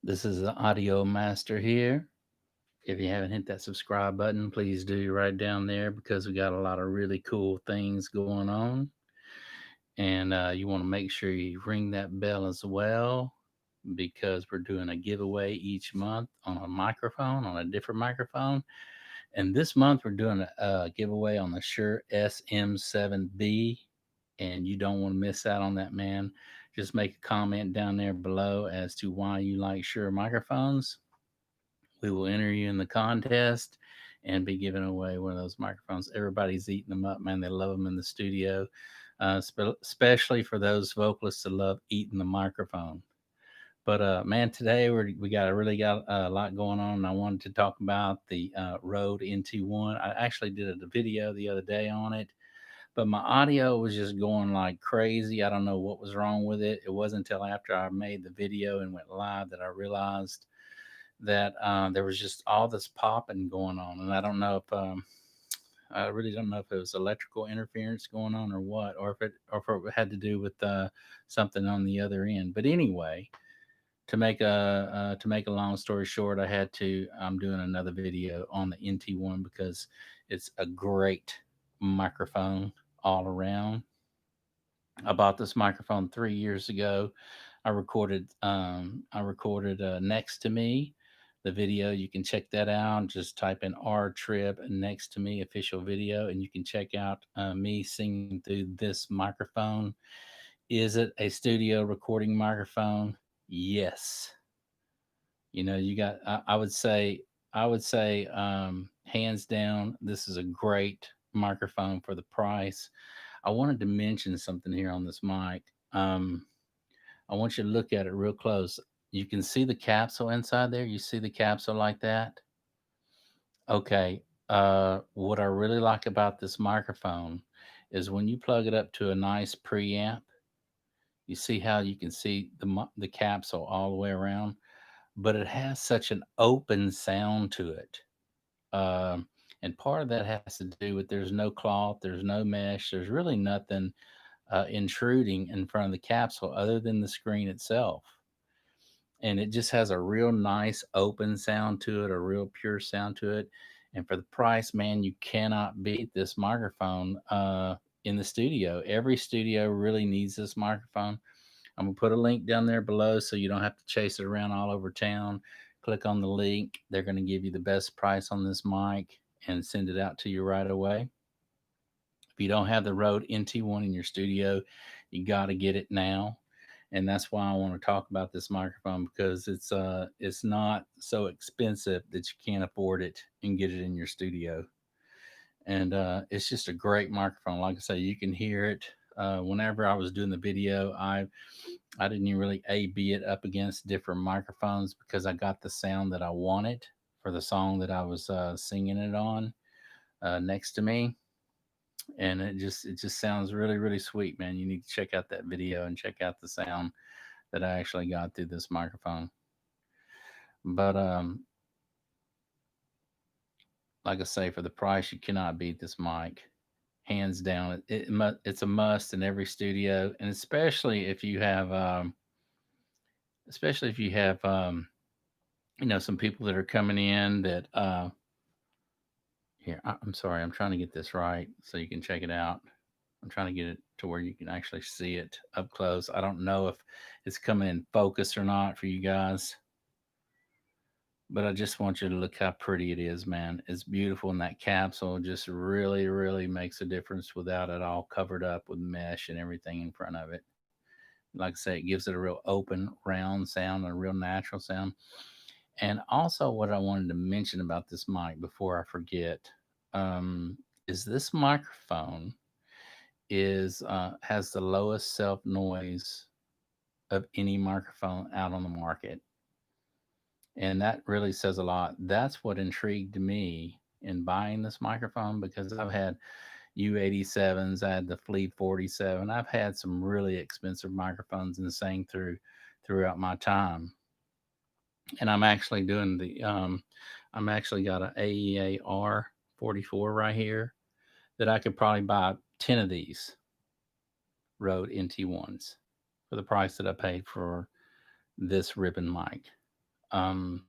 This is the audio master here. If you haven't hit that subscribe button, please do right down there because we got a lot of really cool things going on. And you want to make sure you ring that bell as well because we're doing a giveaway each month on a microphone, on a different microphone. And this month we're doing a giveaway on the Shure SM7B. And you don't want to miss out on that, man. Just make a comment down there below as to why you like Shure microphones. We will enter you in the contest and be giving away one of those microphones. Everybody's eating them up, man. They love them in the studio, especially for those vocalists that love eating the microphone. But man, today we got a lot going on. And I wanted to talk about the Rode NT1. I actually did a video the other day on it, but my audio was just going like crazy. I don't know what was wrong with it. It wasn't until after I made the video and went live that I realized that there was just all this popping going on, and I really don't know if it was electrical interference going on or what, or if it had to do with something on the other end. But anyway, to make a long story short, I'm doing another video on the NT1 because it's a great microphone all around. I bought this microphone 3 years ago. I recorded next to me the video. You can check that out. Just type in Trib next to me official video, and you can check out me singing through this microphone. Is it a studio recording microphone? Yes. You know, you got. I would say, hands down, this is a great microphone for the price. I wanted to mention something here on this mic. I want you to look at it real close. You can see the capsule inside there. You see the capsule like that? Okay. What I really like about this microphone is when you plug it up to a nice preamp, you see how you can see the capsule all the way around, but it has such an open sound to it. And part of that has to do with there's no cloth, there's no mesh, there's really nothing intruding in front of the capsule other than the screen itself. And it just has a real nice open sound to it, a real pure sound to it. And for the price, man, you cannot beat this microphone in the studio. Every studio really needs this microphone. I'm gonna put a link down there below so you don't have to chase it around all over town. Click on the link. They're gonna give you the best price on this mic and send it out to you right away. If you don't have the Rode NT1 in your studio, you got to get it now. And that's why I want to talk about this microphone because it's not so expensive that you can't afford it and get it in your studio. And it's just a great microphone. Like I say, you can hear it. Whenever I was doing the video, I didn't even really A/B it up against different microphones because I got the sound that I wanted for the song that I was singing it on next to me, and it just sounds really sweet, man. You need to check out that video and check out the sound that I actually got through this microphone. But like I say, for the price, you cannot beat this mic, hands down. It's a must in every studio, and especially if you have some people that are coming in that here. I'm sorry, I'm trying to get this right so you can check it out. I'm trying to get it to where you can actually see it up close. I don't know if it's coming in focus or not for you guys, but I just want you to look how pretty it is, man. It's beautiful, and that capsule just really makes a difference without it all covered up with mesh and everything in front of it. Like I say, it gives it a real open, round sound, and a real natural sound. And also, what I wanted to mention about this mic before I forget is this microphone is has the lowest self noise of any microphone out on the market. And that really says a lot. That's what intrigued me in buying this microphone because I've had U87s, I had the Flea 47. I've had some really expensive microphones and sang throughout my time. And I'm actually got an AEA R44 right here that I could probably buy 10 of these Rode NT1s for the price that I paid for this ribbon mic. Um,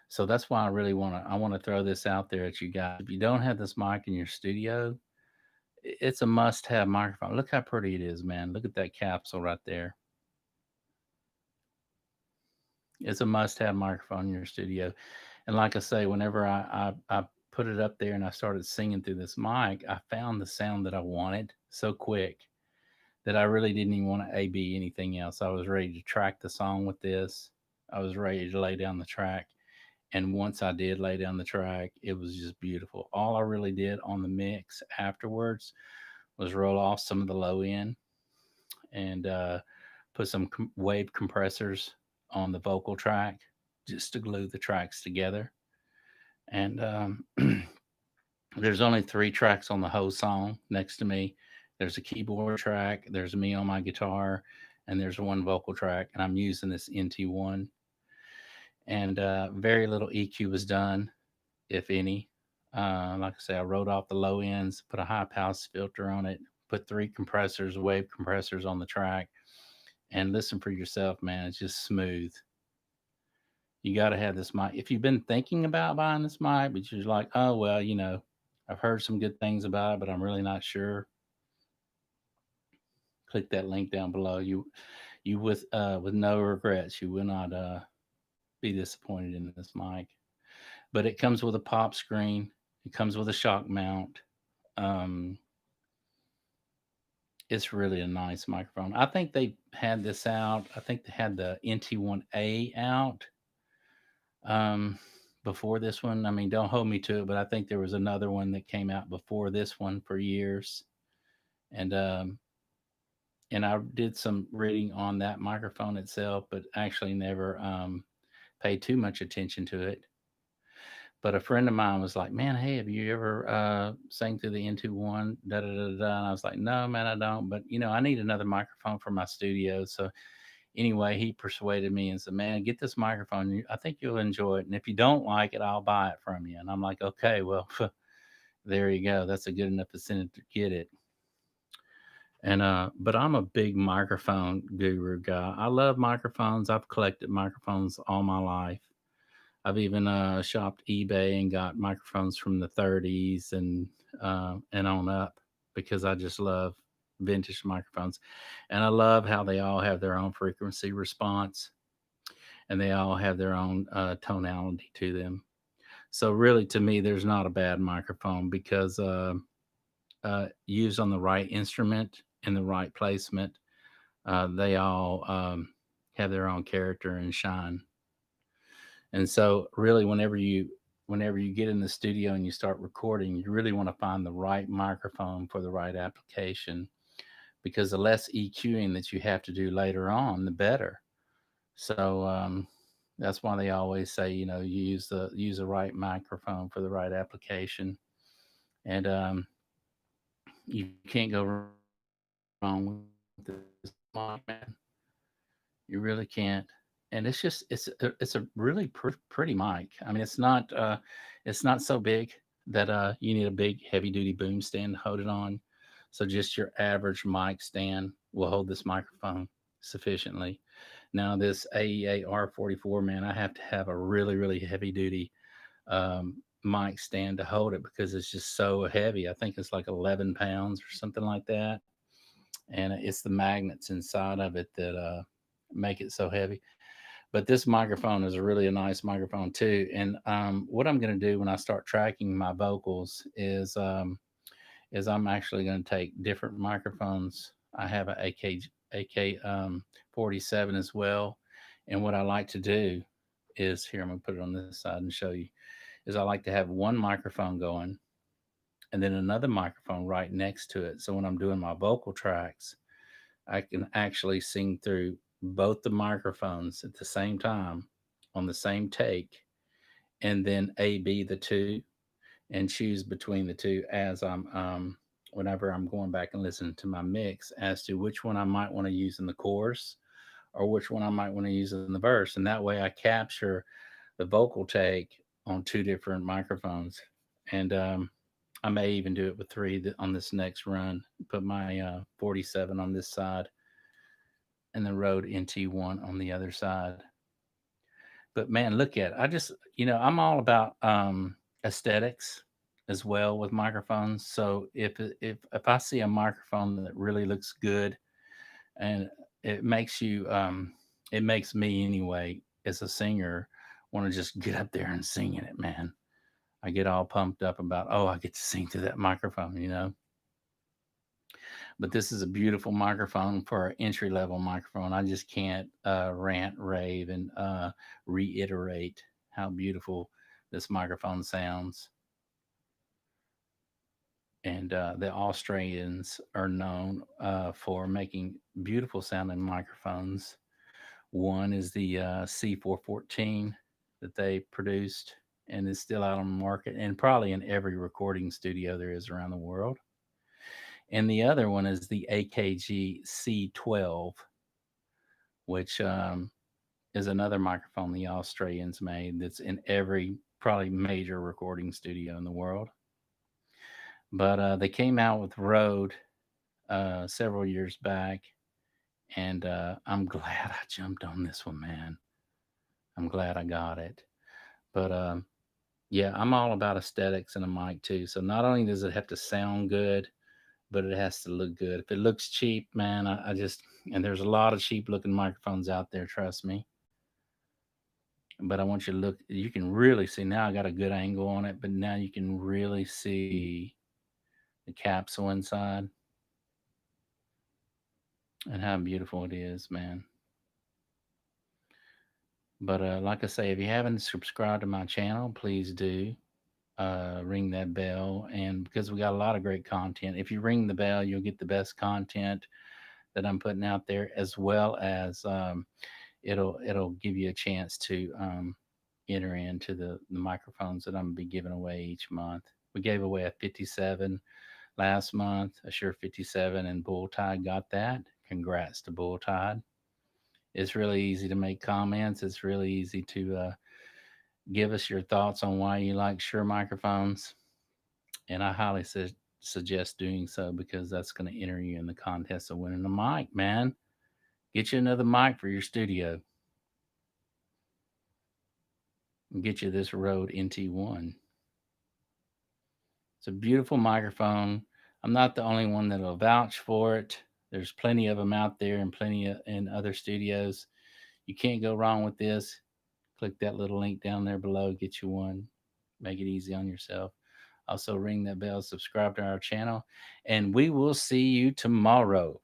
so that's why I want to throw this out there at you guys. If you don't have this mic in your studio, it's a must-have microphone. Look how pretty it is, man. Look at that capsule right there. It's a must-have microphone in your studio. And like I say, whenever I put it up there and I started singing through this mic, I found the sound that I wanted so quick that I really didn't even want to AB anything else. I was ready to track the song with this. I was ready to lay down the track. And once I did lay down the track, it was just beautiful. All I really did on the mix afterwards was roll off some of the low end and put some wave compressors on the vocal track just to glue the tracks together. And there's only 3 tracks on the whole song next to me. There's a keyboard track, there's me on my guitar, and there's one vocal track. And I'm using this NT1. And very little EQ was done, if any. Like I say, I wrote off the low ends, put a high pass filter on it, put 3 compressors, wave compressors on the track, and listen for yourself, man. It's just smooth. You got to have this mic. If you've been thinking about buying this mic, but you're like, oh, well, I've heard some good things about it, but I'm really not sure. Click that link down below. You with no regrets, you will not be disappointed in this mic. But it comes with a pop screen. It comes with a shock mount. Um, it's really a nice microphone. I think they had this out. I think they had the NT1A out um, before this one. I mean, don't hold me to it, but I think there was another one that came out before this one for years. And and I did some reading on that microphone itself, but actually never paid too much attention to it. But a friend of mine was like, "Man, hey, have you ever sang through the NT1?" Da da da da. And I was like, "No, man, I don't. But I need another microphone for my studio." So anyway, he persuaded me and said, "Man, get this microphone. I think you'll enjoy it. And if you don't like it, I'll buy it from you." And I'm like, "Okay, well, there you go. That's a good enough incentive to get it." And but I'm a big microphone guru guy. I love microphones. I've collected microphones all my life. I've even shopped eBay and got microphones from the 30s and on up because I just love vintage microphones, and I love how they all have their own frequency response and they all have their own tonality to them. So really, to me, there's not a bad microphone because used on the right instrument in the right placement, they all have their own character and shine. And so really whenever you get in the studio and you start recording, you really want to find the right microphone for the right application because the less EQing that you have to do later on, the better. So that's why they always say, you use the right microphone for the right application. And you can't go wrong with this mic, man. You really can't. And it's a really pretty mic. I mean, it's not so big that you need a big heavy duty boom stand to hold it on. So just your average mic stand will hold this microphone sufficiently. Now this AEA R44, man, I have to have a really really heavy duty mic stand to hold it because it's just so heavy. I think it's like 11 pounds or something like that, and it's the magnets inside of it that make it so heavy. But this microphone is really a nice microphone too. And what I'm going to do when I start tracking my vocals is I'm actually going to take different microphones. I have an AK 47 as well. And what I like to do is here, I'm going to put it on this side and show you, is I like to have one microphone going and then another microphone right next to it. So when I'm doing my vocal tracks, I can actually sing through both the microphones at the same time on the same take and then A B the two and choose between the two as I'm whenever I'm going back and listening to my mix as to which one I might want to use in the chorus or which one I might want to use in the verse. And that way I capture the vocal take on 2 different microphones. And I may even do it with 3 on this next run. Put my 47 on this side and the Rode NT1 on the other side. But man, look at it. I just, I'm all about aesthetics as well with microphones. So if I see a microphone that really looks good and it makes you it makes me anyway as a singer want to just get up there and sing in it, man. I get all pumped up about, oh, I get to sing to that microphone. But this is a beautiful microphone for an entry level microphone. I just can't rant, rave, and reiterate how beautiful this microphone sounds. And the Australians are known for making beautiful sounding microphones. One is the C414 that they produced and is still out on the market and probably in every recording studio there is around the world. And the other one is the AKG C12, which is another microphone the Australians made that's in every probably major recording studio in the world. But they came out with Rode several years back, and I'm glad I jumped on this one, man. I'm glad I got it. But yeah, I'm all about aesthetics in a mic too. So not only does it have to sound good, but it has to look good. If it looks cheap, man, I just, and there's a lot of cheap looking microphones out there, trust me. But I want you to look, you can really see now I got a good angle on it, but now you can really see the capsule inside and how beautiful it is, man. But like I say, if you haven't subscribed to my channel, please do ring that bell. And because we got a lot of great content, if you ring the bell, you'll get the best content that I'm putting out there, as well as it'll give you a chance to enter into the microphones that I'm gonna be giving away each month. We gave away a 57 last month, a Shure 57, and Bull Tide got that. Congrats to Bull Tide. It's really easy to make comments. It's really easy to give us your thoughts on why you like Shure microphones, and I highly suggest doing so because that's going to enter you in the contest of winning a mic, man. Get you another mic for your studio and get you this Rode NT1. It's a beautiful microphone. I'm not the only one that'll vouch for it. There's plenty of them out there and plenty in other studios. You can't go wrong with this. Click that little link down there below, get you one. Make it easy on yourself. Also, ring that bell, subscribe to our channel, and we will see you tomorrow.